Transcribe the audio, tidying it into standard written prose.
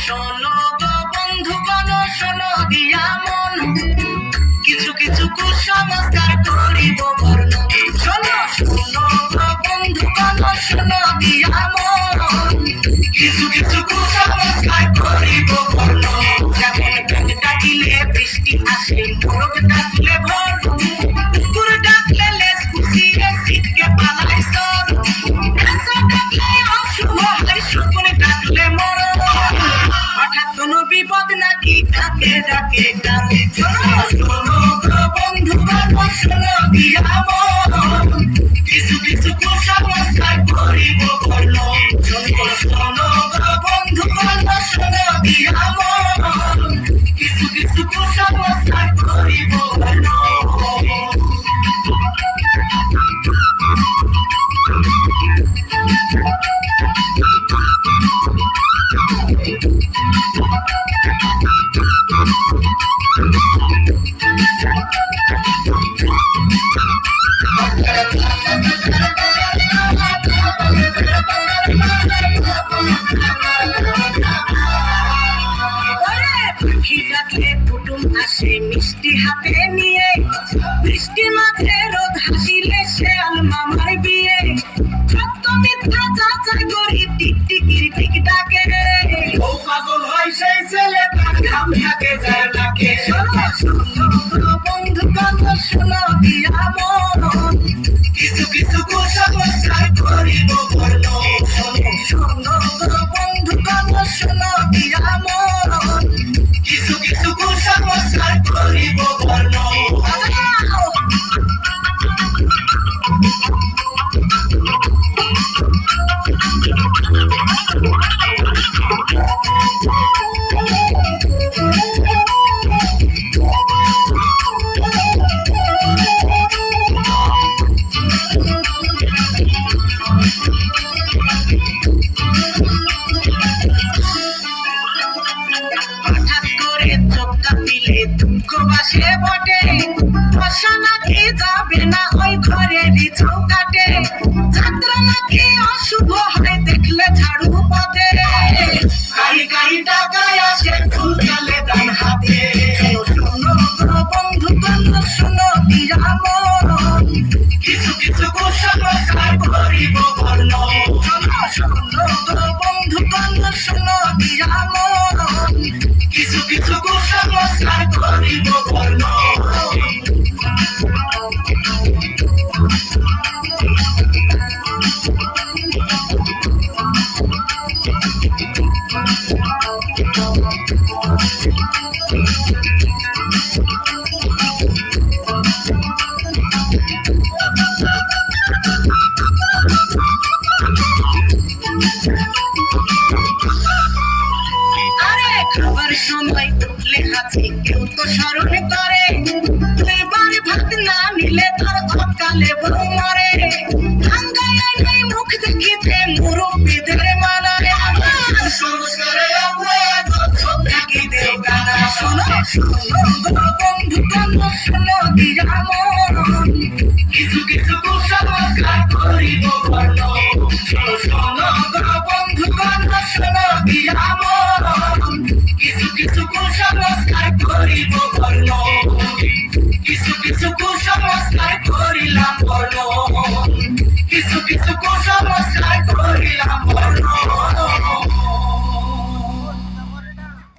শোনো গো বন্ধুগণ, শোনো দিয়া মন, কিছু কিছু কুসংস্কার করিব বর্ণন। শোনো শোনো গো বন্ধুগণ, শোনো দিয়া মন, কিছু কিছু কুসংস্কার করিব বর্ণন। যেমন ব্যাঙ ডাকিলে বৃষ্টি আসে, মোরগ ডাকলে ভোর, কুকুর ডাকলে লেজ কুচিয়ে ছিটকে পালায় চোর, পেঁচা ডাকলে অশুভ হয়, শকুন ডাকলে মরণ। হঠাৎ কোনো বিপদ নাকি ডাকে ডাকে ডাকে। শোনো শোনো গো বন্ধুগণ, শোনো দিয়া মন, কিছু কিছু কুসংস্কার করিব বর্ণন। শোনো শোনো গো বন্ধুগণ, শোনো দিয়া মন, কিছু কিছু কুসংস্কার করিব বর্ণন। পাখি ডাকলে কুটুম আসে মিষ্টি হাতে নিয়ে, বৃষ্টি মাঝে রোদ হাসিলে শেয়াল মামার বিয়ে। সত্য মিথ্যা যাচাই করি টিকটিকির ঠিক ডাকে, ও পাগল হয় সেই ছেলে তার ঘাম থাকে যায় ডাকে। শোনো শোনো গো বন্ধুগণ, শোনো দিয়া মন, কিছু কিছু কুসংস্কার করিব বর্ণন। শোনো শোনো গো বন্ধুগণ, শোনো দিয়া মন, কিছু কিছু কুসংস্কার করিব বর্ণন। হঠাৎ করে চোখ কাঁপিলে দুঃখ বাসে বটে, বসা নাকি যাবে না ওই ঘরেরই চৌকাটে। যাত্রা নাকি অশুভ হয় দেখলে ঝাড়ু পথে, গাড়ি গাড়ি টাকায় আসে ফুল গেলে ডান হাতে। শোনো গো বন্ধুগণ, শোনো দিয়া মন, কিছু কিছু কুসংস্কার করিব বর্ণন। শোনো শোনো গো বন্ধুগণ, শোনো দিয়া মন, কিছু কিছু কুসংস্কার করিব বর্ণন। আরে খাবার সময় উঠলে হাসি কেউ তো স্মরণ করে, দুইবার ভাত না নিলে তার অকালে বউ মরে। ভাঙ্গায় নাই মুখ দেখিতে মুরব্বিদের মানায়, সংস্কারে আমরা চোখ ঢাকি দেও গানা। শোনো শোনো গো বন্ধুগণ, শোনো দিয়া মন, কিছু কিছু কুসংস্কার করিব বর্ণন। শোনো শোনো গো বন্ধুগণ, শোনো দিয়া মন, কিছু কিছু কুসংস্কার করিব বর্ণন। কিছু কিছু কুসংস্কার করিলাম বর্ণন, কিছু কিছু কুসংস্কার